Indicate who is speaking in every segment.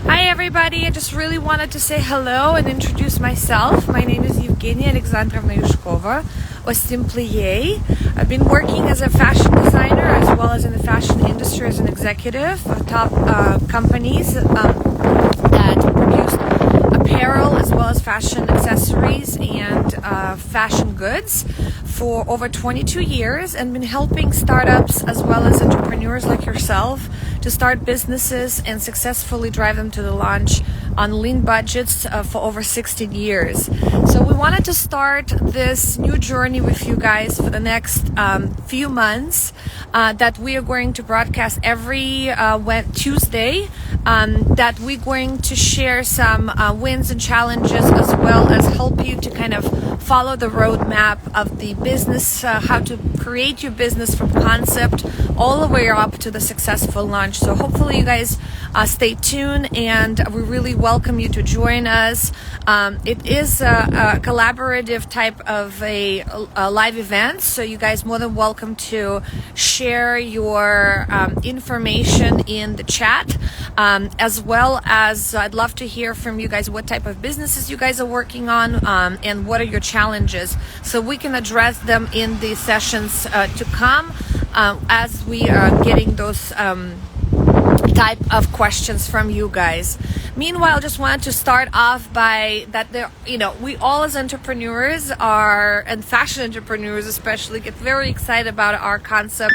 Speaker 1: Hi everybody, I just really wanted to say hello and introduce myself. My name is Evgenia Alexandrovna Yushkova, or simply Yay. I've been working as a fashion designer as well as in the fashion industry as an executive for top companies that produce apparel as well as fashion accessories and fashion goods for over 22 years, and been helping startups as well as entrepreneurs like yourself to start businesses and successfully drive them to the launch on lean budgets for over 16 years. So we wanted to start this new journey with you guys for the next few months that we are going to broadcast every Tuesday, that we're going to share some wins and challenges as well as help you to kind of follow the roadmap of the business, how to create your business from concept all the way up to the successful launch. So hopefully you guys stay tuned, and we really welcome you to join us. It is a collaborative type of a live event, so you guys more than welcome to share your information in the chat, as well as I'd love to hear from you guys what type of businesses you guys are working on, and what are your challenges, so we can address them in the sessions to come as we are getting those type of questions from you guys. Meanwhile, just wanted to start off by that we all as entrepreneurs and fashion entrepreneurs especially get very excited about our concept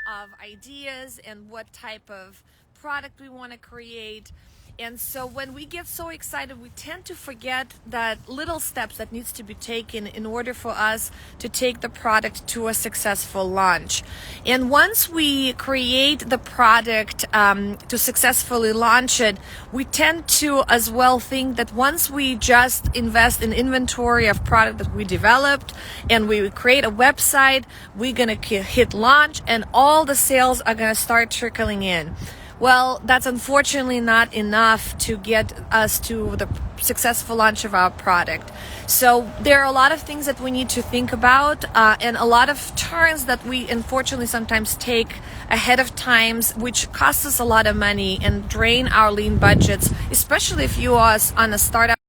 Speaker 1: of ideas and what type of product we want to create. And so when we get so excited, we tend to forget that little steps that needs to be taken in order for us to take the product to a successful launch. And once we create the product to successfully launch it, we tend to as well think that once we just invest in inventory of product that we developed and we create a website, we're going to hit launch and all the sales are going to start trickling in. Well, that's unfortunately not enough to get us to the successful launch of our product. So there are a lot of things that we need to think about, and a lot of turns that we unfortunately sometimes take ahead of times, which costs us a lot of money and drain our lean budgets, especially if you are on a startup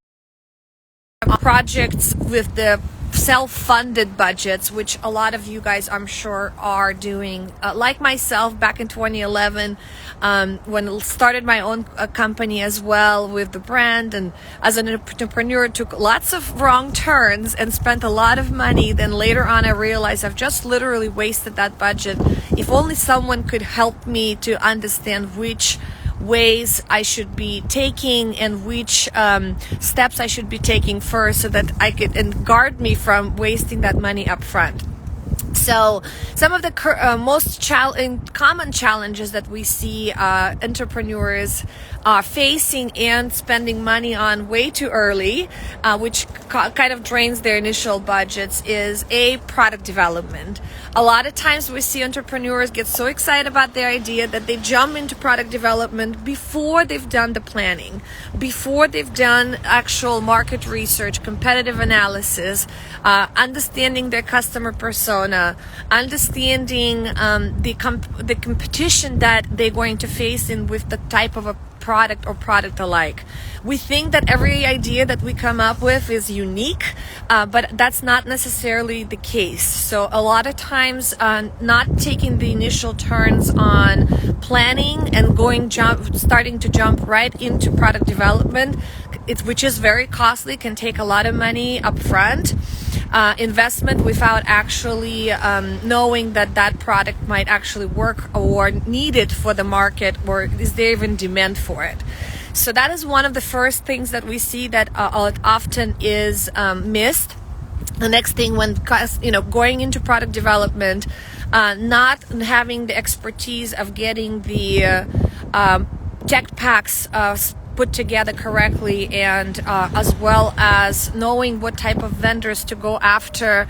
Speaker 1: projects with the self-funded budgets, which a lot of you guys I'm sure are doing, like myself back in 2011 when I started my own company as well with the brand, and as an entrepreneur took lots of wrong turns and spent a lot of money. Then later on I realized I've just literally wasted that budget. If only someone could help me to understand which ways I should be taking and which steps I should be taking first, so that I could and guard me from wasting that money up front. So some of the most common challenges that we see entrepreneurs are facing and spending money on way too early, which kind of drains their initial budgets, is product development. A lot of times we see entrepreneurs get so excited about their idea that they jump into product development before they've done the planning, before they've done actual market research, competitive analysis, understanding their customer persona, understanding the competition that they're going to face in with the type of a product or product alike. We think that every idea that we come up with is unique, but that's not necessarily the case. So a lot of times not taking the initial turns on planning and starting to jump right into product development, which is very costly, can take a lot of money up front. Investment without actually knowing that product might actually work or needed for the market, or is there even demand for it. So that is one of the first things that we see that often is missed. The next thing, when going into product development, not having the expertise of getting the tech packs put together correctly, and as well as knowing what type of vendors to go after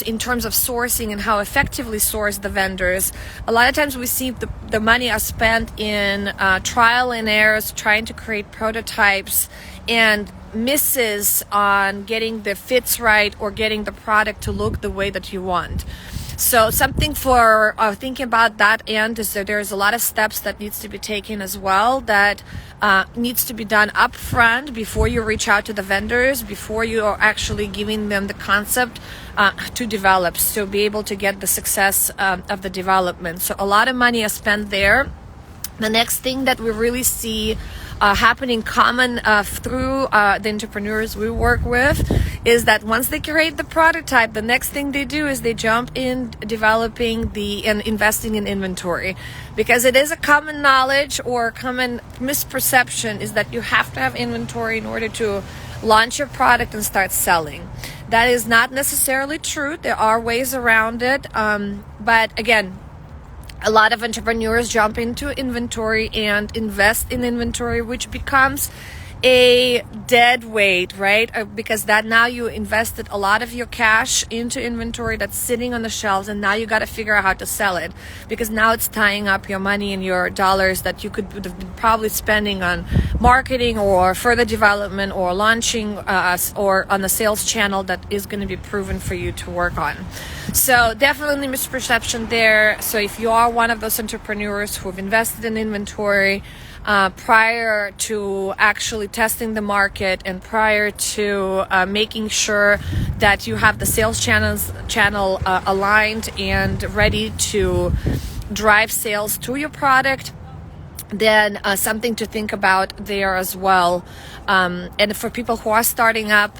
Speaker 1: in terms of sourcing and how effectively source the vendors. A lot of times we see the money are spent in trial and errors, trying to create prototypes, and misses on getting the fits right or getting the product to look the way that you want. So something for thinking about that end is that there's a lot of steps that needs to be taken as well, that needs to be done up front before you reach out to the vendors, before you are actually giving them the concept to develop, so be able to get the success of the development. So a lot of money is spent there. The next thing that we really see happening common through the entrepreneurs we work with is that once they create the prototype, the next thing they do is they jump in developing and investing in inventory, because it is a common knowledge or common misperception is that you have to have inventory in order to launch your product and start selling. That is not necessarily true. There are ways around it, but again, a lot of entrepreneurs jump into inventory and invest in inventory, which becomes a dead weight, right? Because that now you invested a lot of your cash into inventory that's sitting on the shelves, and now you got to figure out how to sell it, because now it's tying up your money and your dollars that you could have been probably spending on marketing or further development or launching or on a sales channel that is going to be proven for you to work on. So definitely misperception there. So if you are one of those entrepreneurs who have invested in inventory prior to actually testing the market and prior to making sure that you have the sales channel aligned and ready to drive sales to your product, then something to think about there as well. And for people who are starting up,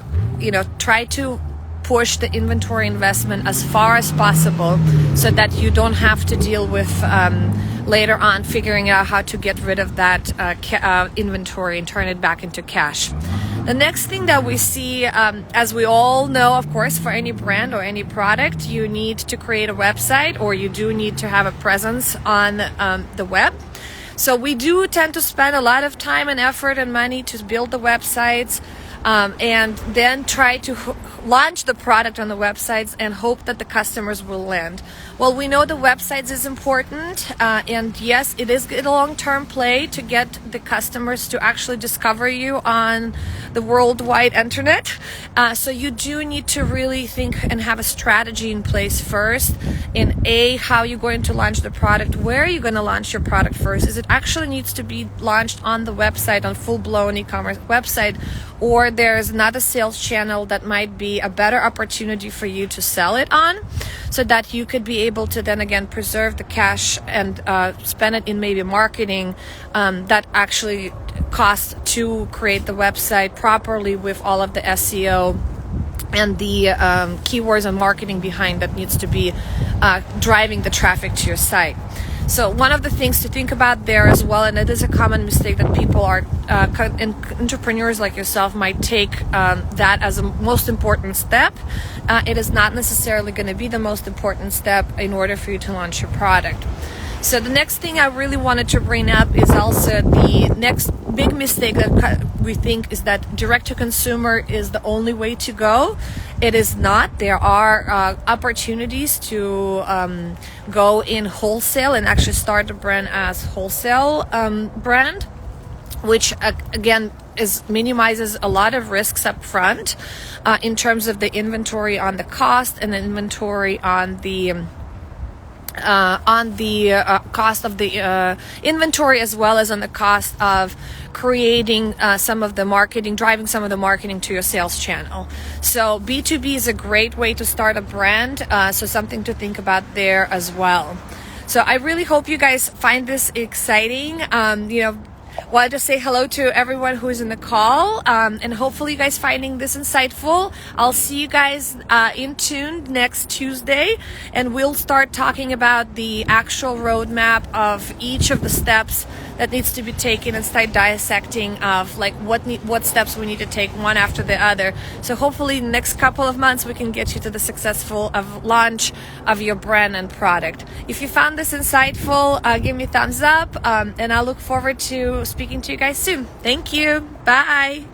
Speaker 1: try to push the inventory investment as far as possible so that you don't have to deal with later on figuring out how to get rid of that inventory and turn it back into cash. The next thing that we see, as we all know, of course, for any brand or any product, you need to create a website, or you do need to have a presence on the web. So we do tend to spend a lot of time and effort and money to build the websites, and then try to launch the product on the websites and hope that the customers will land. Well, we know the websites is important, and yes, it is a long-term play to get the customers to actually discover you on the worldwide internet. So you do need to really think and have a strategy in place first in how you're going to launch the product, where you're going to launch your product first. Is it actually needs to be launched on the website, on full-blown e-commerce website, or there's another sales channel that might be a better opportunity for you to sell it on, so that you could be able to then again preserve the cash and spend it in maybe marketing that actually costs to create the website properly with all of the SEO and the keywords and marketing behind that needs to be driving the traffic to your site. So one of the things to think about there as well, and it is a common mistake that people are, entrepreneurs like yourself might take that as a most important step. It is not necessarily going to be the most important step in order for you to launch your product. So the next thing I really wanted to bring up is also the next big mistake that we think is that direct-to-consumer is the only way to go. It is not. There are opportunities to go in wholesale and actually start a brand as wholesale brand, which again minimizes a lot of risks up front in terms of the inventory on the cost and the inventory on the cost of the inventory, as well as on the cost of creating some of the marketing, driving some of the marketing to your sales channel. So B2B is a great way to start a brand, so something to think about there as well. So I really hope you guys find this exciting. Wanted to say hello to everyone who is in the call, and hopefully you guys finding this insightful. I'll see you guys in tune next Tuesday, and we'll start talking about the actual roadmap of each of the steps that needs to be taken and start dissecting of like what steps we need to take one after the other. So hopefully in the next couple of months we can get you to the successful launch of your brand and product. If you found this insightful, give me a thumbs up, and I look forward to speaking to you guys soon. Thank you. Bye.